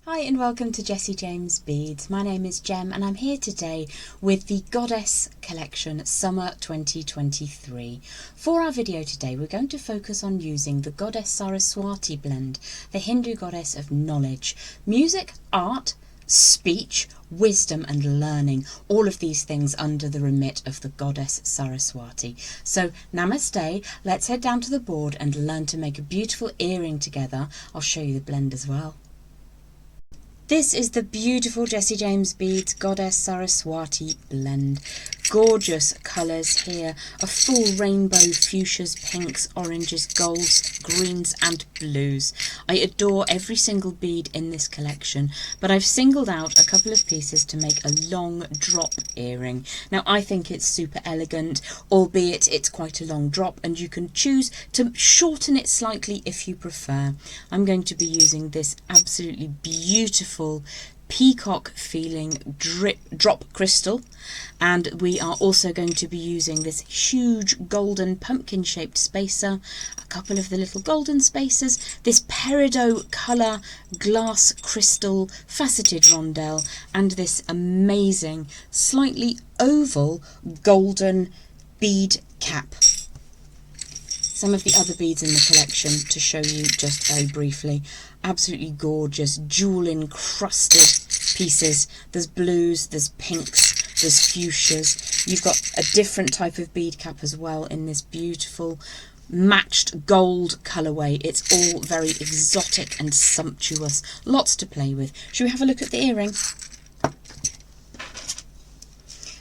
Hi and welcome to Jessie James Beads. My name is Jem and I'm here today with the Goddess Collection Summer 2023. For our video today we're going to focus on using the Goddess Saraswati blend, the Hindu goddess of knowledge, music, art, speech, wisdom and learning, all of these things under the remit of the Goddess Saraswati. So namaste, let's head down to the board and learn to make a beautiful earring together. I'll show you the blend as well. This is the beautiful Jessie James Beads Goddess Saraswati blend. Gorgeous colours here, a full rainbow, fuchsias, pinks, oranges, golds, greens and blues. I adore every single bead in this collection, but I've singled out a couple of pieces to make a long drop earring. Now I think it's super elegant, albeit it's quite a long drop, and you can choose to shorten it slightly if you prefer. I'm going to be using this absolutely beautiful peacock feeling drop crystal, and we are also going to be using this huge golden pumpkin shaped spacer, a couple of the little golden spacers, this peridot colour glass crystal faceted rondelle, and this amazing slightly oval golden bead cap. Some of the other beads in the collection to show you just very briefly. Absolutely gorgeous, jewel encrusted pieces. There's blues, there's pinks, there's fuchsias. You've got a different type of bead cap as well in this beautiful matched gold colourway. It's all very exotic and sumptuous. Lots to play with. Should we have a look at the earring?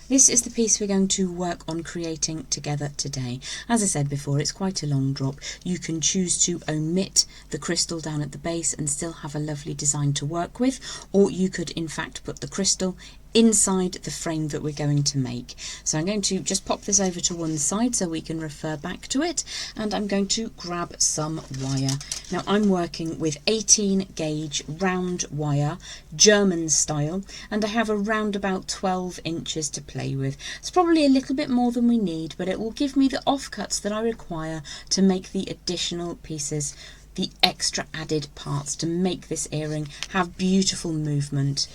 This is the piece we're going to work on creating together today. As I said before, it's quite a long drop. You can choose to omit the crystal down at the base and still have a lovely design to work with, or you could in fact put the crystal inside the frame that we're going to make. So I'm going to just pop this over to one side so we can refer back to it, and I'm going to grab some wire. Now I'm working with 18 gauge round wire, German style, and I have around about 12 inches to play with. It's probably a little bit more than we need, but it will give me the offcuts that I require to make the additional pieces, the extra added parts to make this earring have beautiful movement.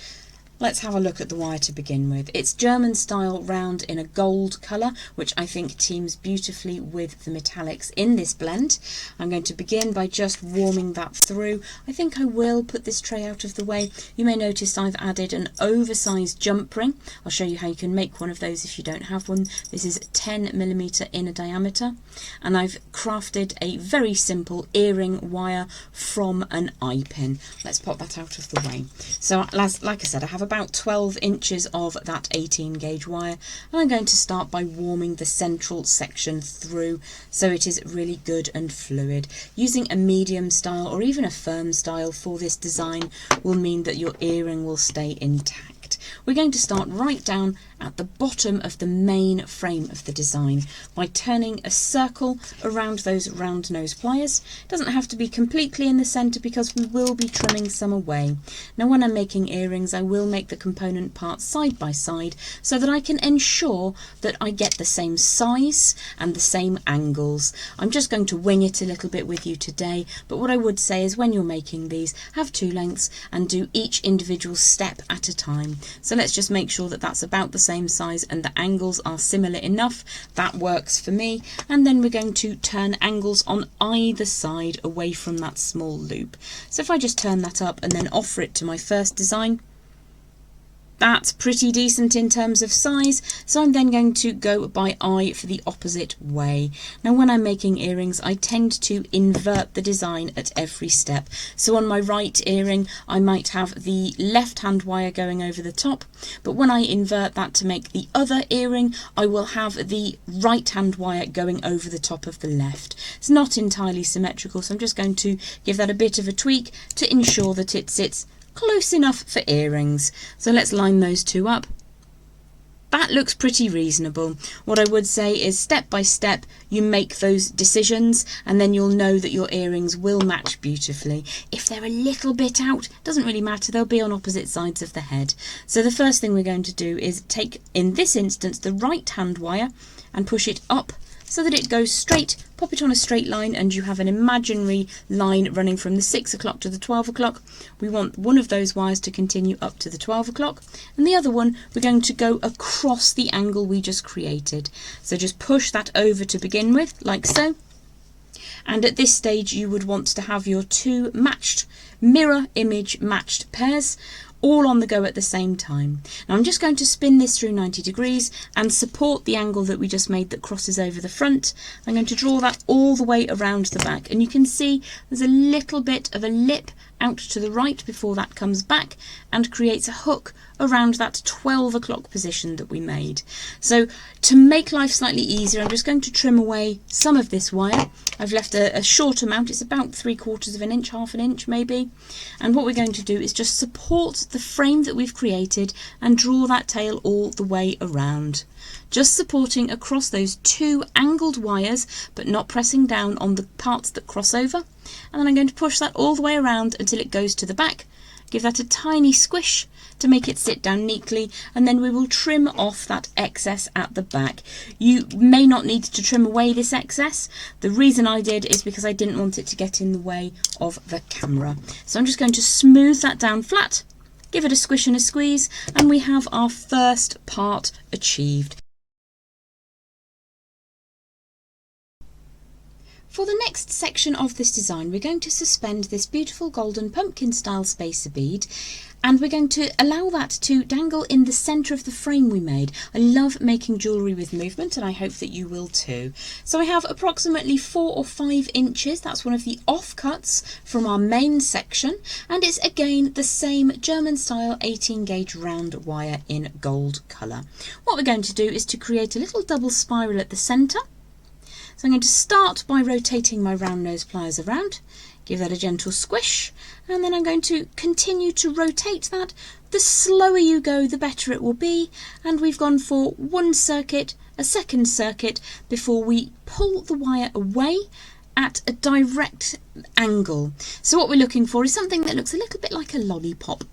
Let's have a look at the wire to begin with. It's German style round in a gold colour, which I think teams beautifully with the metallics in this blend. I'm going to begin by just warming that through. I think I will put this tray out of the way. You may notice I've added an oversized jump ring. I'll show you how you can make one of those if you don't have one. This is 10mm inner diameter, and I've crafted a very simple earring wire from an eye pin. Let's pop that out of the way. So like I said, I have about 12 inches of that 18 gauge wire, and I'm going to start by warming the central section through so it is really good and fluid. Using a medium style or even a firm style for this design will mean that your earring will stay intact. We're going to start right down at the bottom of the main frame of the design by turning a circle around those round nose pliers. It doesn't have to be completely in the centre because we will be trimming some away. Now when I'm making earrings, I will make the component parts side by side so that I can ensure that I get the same size and the same angles. I'm just going to wing it a little bit with you today, but what I would say is when you're making these, have two lengths and do each individual step at a time. So let's just make sure that that's about the same size and the angles are similar enough. That works for me. And then we're going to turn angles on either side away from that small loop. So if I just turn that up and then offer it to my first design, that's pretty decent in terms of size, so I'm then going to go by eye for the opposite way. Now when I'm making earrings, I tend to invert the design at every step. So on my right earring, I might have the left hand wire going over the top, but when I invert that to make the other earring, I will have the right hand wire going over the top of the left. It's not entirely symmetrical, so I'm just going to give that a bit of a tweak to ensure that it sits close enough for earrings. So let's line those two up. That looks pretty reasonable. What I would say is step by step you make those decisions, and then you'll know that your earrings will match beautifully. If they're a little bit out, doesn't really matter, they'll be on opposite sides of the head. So the first thing we're going to do is take, in this instance, the right hand wire and push it up so that it goes straight, pop it on a straight line, and you have an imaginary line running from the 6 o'clock to the 12 o'clock. We want one of those wires to continue up to the 12 o'clock, and the other one we're going to go across the angle we just created. So just push that over to begin with, like so. And at this stage you would want to have your two matched, mirror image matched pairs all on the go at the same time. Now I'm just going to spin this through 90 degrees and support the angle that we just made that crosses over the front. I'm going to draw that all the way around the back, and you can see there's a little bit of a lip out to the right before that comes back and creates a hook around that 12 o'clock position that we made. So to make life slightly easier, I'm just going to trim away some of this wire. I've left a short amount, it's about 3/4 of an inch, half an inch maybe. And what we're going to do is just support the frame that we've created and draw that tail all the way around. Just supporting across those two angled wires, but not pressing down on the parts that cross over. And then I'm going to push that all the way around until it goes to the back. Give that a tiny squish to make it sit down neatly, and then we will trim off that excess at the back. You may not need to trim away this excess. The reason I did is because I didn't want it to get in the way of the camera. So I'm just going to smooth that down flat, give it a squish and a squeeze, and we have our first part achieved. For the next section of this design, we're going to suspend this beautiful golden pumpkin style spacer bead, and we're going to allow that to dangle in the centre of the frame we made. I love making jewellery with movement, and I hope that you will too. So I have approximately 4 or 5 inches, that's one of the offcuts from our main section, and it's again the same German style 18 gauge round wire in gold colour. What we're going to do is to create a little double spiral at the centre. So I'm going to start by rotating my round nose pliers around, give that a gentle squish, and then I'm going to continue to rotate that. The slower you go, the better it will be, and we've gone for one circuit, a second circuit, before we pull the wire away at a direct angle. So what we're looking for is something that looks a little bit like a lollipop.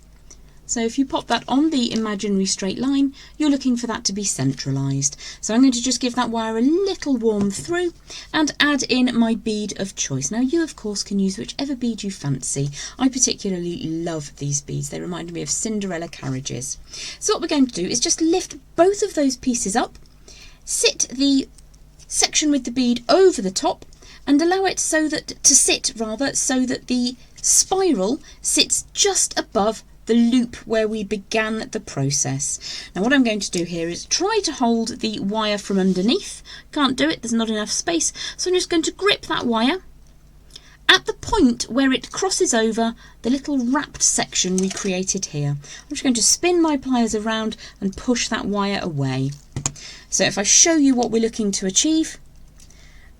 So if you pop that on the imaginary straight line, you're looking for that to be centralised. So I'm going to just give that wire a little warm through and add in my bead of choice. Now you of course can use whichever bead you fancy. I particularly love these beads. They remind me of Cinderella carriages. So what we're going to do is just lift both of those pieces up, sit the section with the bead over the top, and allow it so that the spiral sits just above the loop where we began the process. Now what I'm going to do here is try to hold the wire from underneath. Can't do it, there's not enough space, so I'm just going to grip that wire at the point where it crosses over the little wrapped section we created here. I'm just going to spin my pliers around and push that wire away. So if I show you what we're looking to achieve,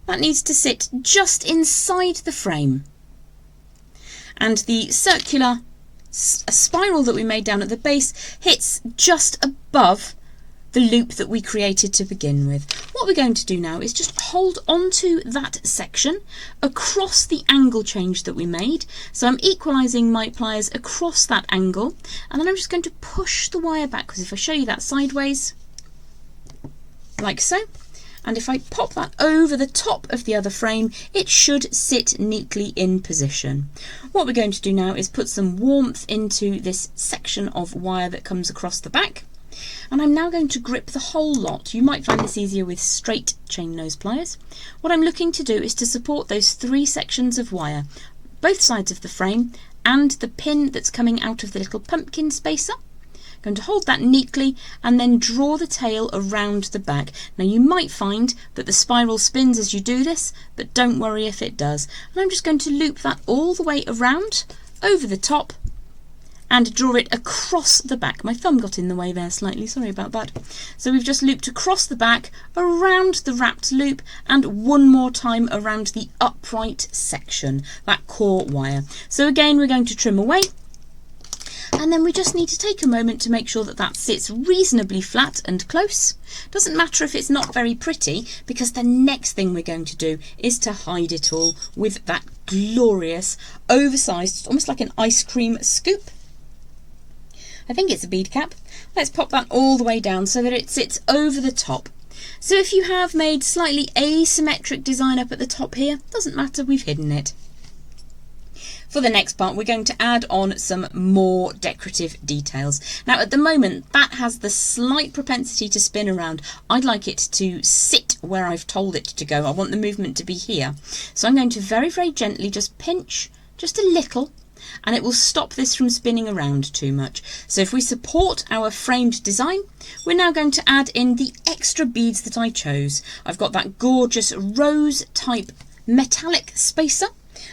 that needs to sit just inside the frame, and the circular spiral that we made down at the base hits just above the loop that we created to begin with. What we're going to do now is just hold onto that section across the angle change that we made. So I'm equalising my pliers across that angle, and then I'm just going to push the wire back, because if I show you that sideways, like so, and if I pop that over the top of the other frame, it should sit neatly in position. What we're going to do now is put some warmth into this section of wire that comes across the back, and I'm now going to grip the whole lot. You might find this easier with straight chain nose pliers. What I'm looking to do is to support those 3 sections of wire, both sides of the frame, and the pin that's coming out of the little pumpkin spacer. Going to hold that neatly and then draw the tail around the back. Now you might find that the spiral spins as you do this, but don't worry if it does. And I'm just going to loop that all the way around, over the top, and draw it across the back. My thumb got in the way there slightly, sorry about that. So we've just looped across the back, around the wrapped loop, and one more time around the upright section, that core wire. So again, we're going to trim away, and then we just need to take a moment to make sure that that sits reasonably flat and close. Doesn't matter if it's not very pretty, because the next thing we're going to do is to hide it all with that glorious, oversized, almost like an ice cream scoop. I think it's a bead cap. Let's pop that all the way down so that it sits over the top. So if you have made slightly asymmetric design up at the top here, doesn't matter, we've hidden it. For the next part, we're going to add on some more decorative details. Now at the moment, that has the slight propensity to spin around. I'd like it to sit where I've told it to go. I want the movement to be here. So I'm going to very, very gently just pinch just a little, and it will stop this from spinning around too much. So if we support our framed design, we're now going to add in the extra beads that I chose. I've got that gorgeous rose type metallic spacer,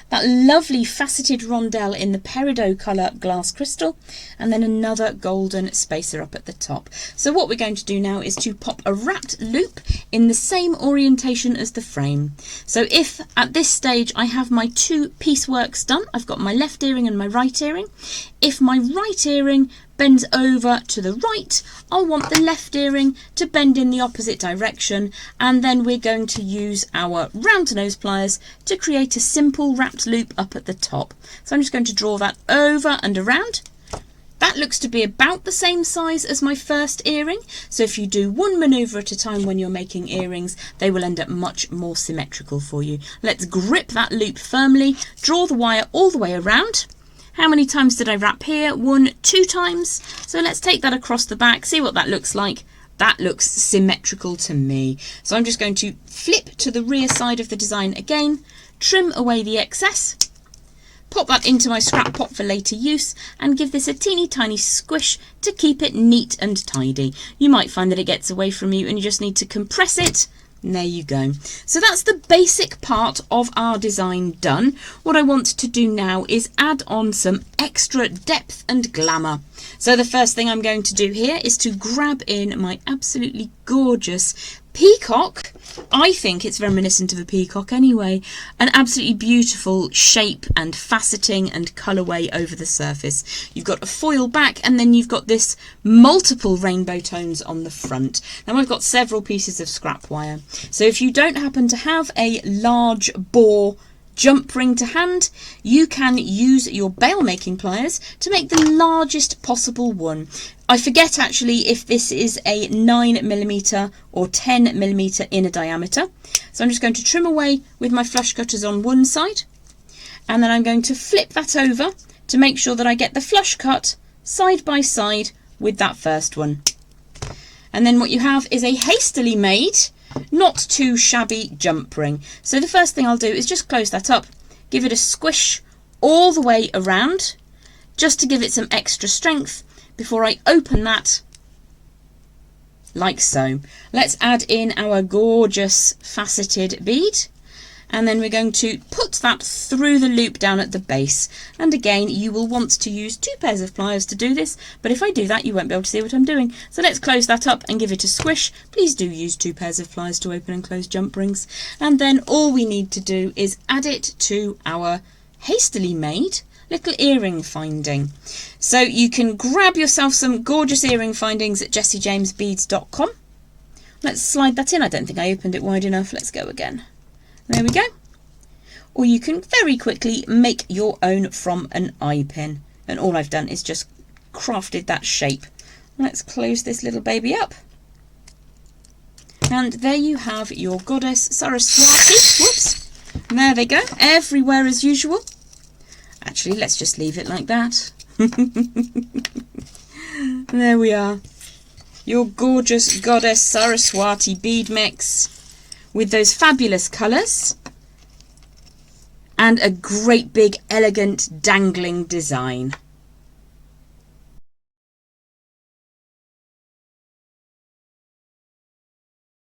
that lovely faceted rondelle in the peridot colour glass crystal, and then another golden spacer up at the top. So what we're going to do now is to pop a wrapped loop in the same orientation as the frame. So if at this stage I have my two pieceworks done, I've got my left earring and my right earring. If my right earring bends over to the right, I'll want the left earring to bend in the opposite direction, and then we're going to use our round nose pliers to create a simple wrapped loop up at the top. So I'm just going to draw that over and around. That looks to be about the same size as my first earring, so if you do one manoeuvre at a time when you're making earrings, they will end up much more symmetrical for you. Let's grip that loop firmly, draw the wire all the way around. How many times did I wrap here? 1, 2 times. So let's take that across the back, see what that looks like. That looks symmetrical to me. So I'm just going to flip to the rear side of the design again, trim away the excess, pop that into my scrap pot for later use, and give this a teeny tiny squish to keep it neat and tidy. You might find that it gets away from you and you just need to compress it. And there you go. So that's the basic part of our design done. What I want to do now is add on some extra depth and glamour. So the first thing I'm going to do here is to grab in my absolutely gorgeous peacock. I think it's reminiscent of a peacock anyway. An absolutely beautiful shape and faceting and colourway over the surface. You've got a foil back, and then you've got this multiple rainbow tones on the front. Now I've got several pieces of scrap wire. So if you don't happen to have a large bore jump ring to hand, you can use your bail making pliers to make the largest possible one. I forget actually if this is a 9mm or 10mm inner diameter. So I'm just going to trim away with my flush cutters on one side, and then I'm going to flip that over to make sure that I get the flush cut side by side with that first one. And then what you have is a hastily made, not too shabby jump ring. So the first thing I'll do is just close that up, give it a squish all the way around, just to give it some extra strength before I open that like so. Let's add in our gorgeous faceted bead, and then we're going to put that through the loop down at the base. And again, you will want to use 2 pairs of pliers to do this, but if I do that, you won't be able to see what I'm doing. So let's close that up and give it a squish. Please do use 2 pairs of pliers to open and close jump rings. And then all we need to do is add it to our hastily made little earring finding. So you can grab yourself some gorgeous earring findings at jessiejamesbeads.com. Let's slide that in. I don't think I opened it wide enough. Let's go again. There we go. Or you can very quickly make your own from an eye pin. And all I've done is just crafted that shape. Let's close this little baby up. And there you have your Goddess Saraswati. Whoops. And there they go. Everywhere as usual. Actually, let's just leave it like that. There we are. Your gorgeous Goddess Saraswati bead mix with those fabulous colours and a great big elegant dangling design.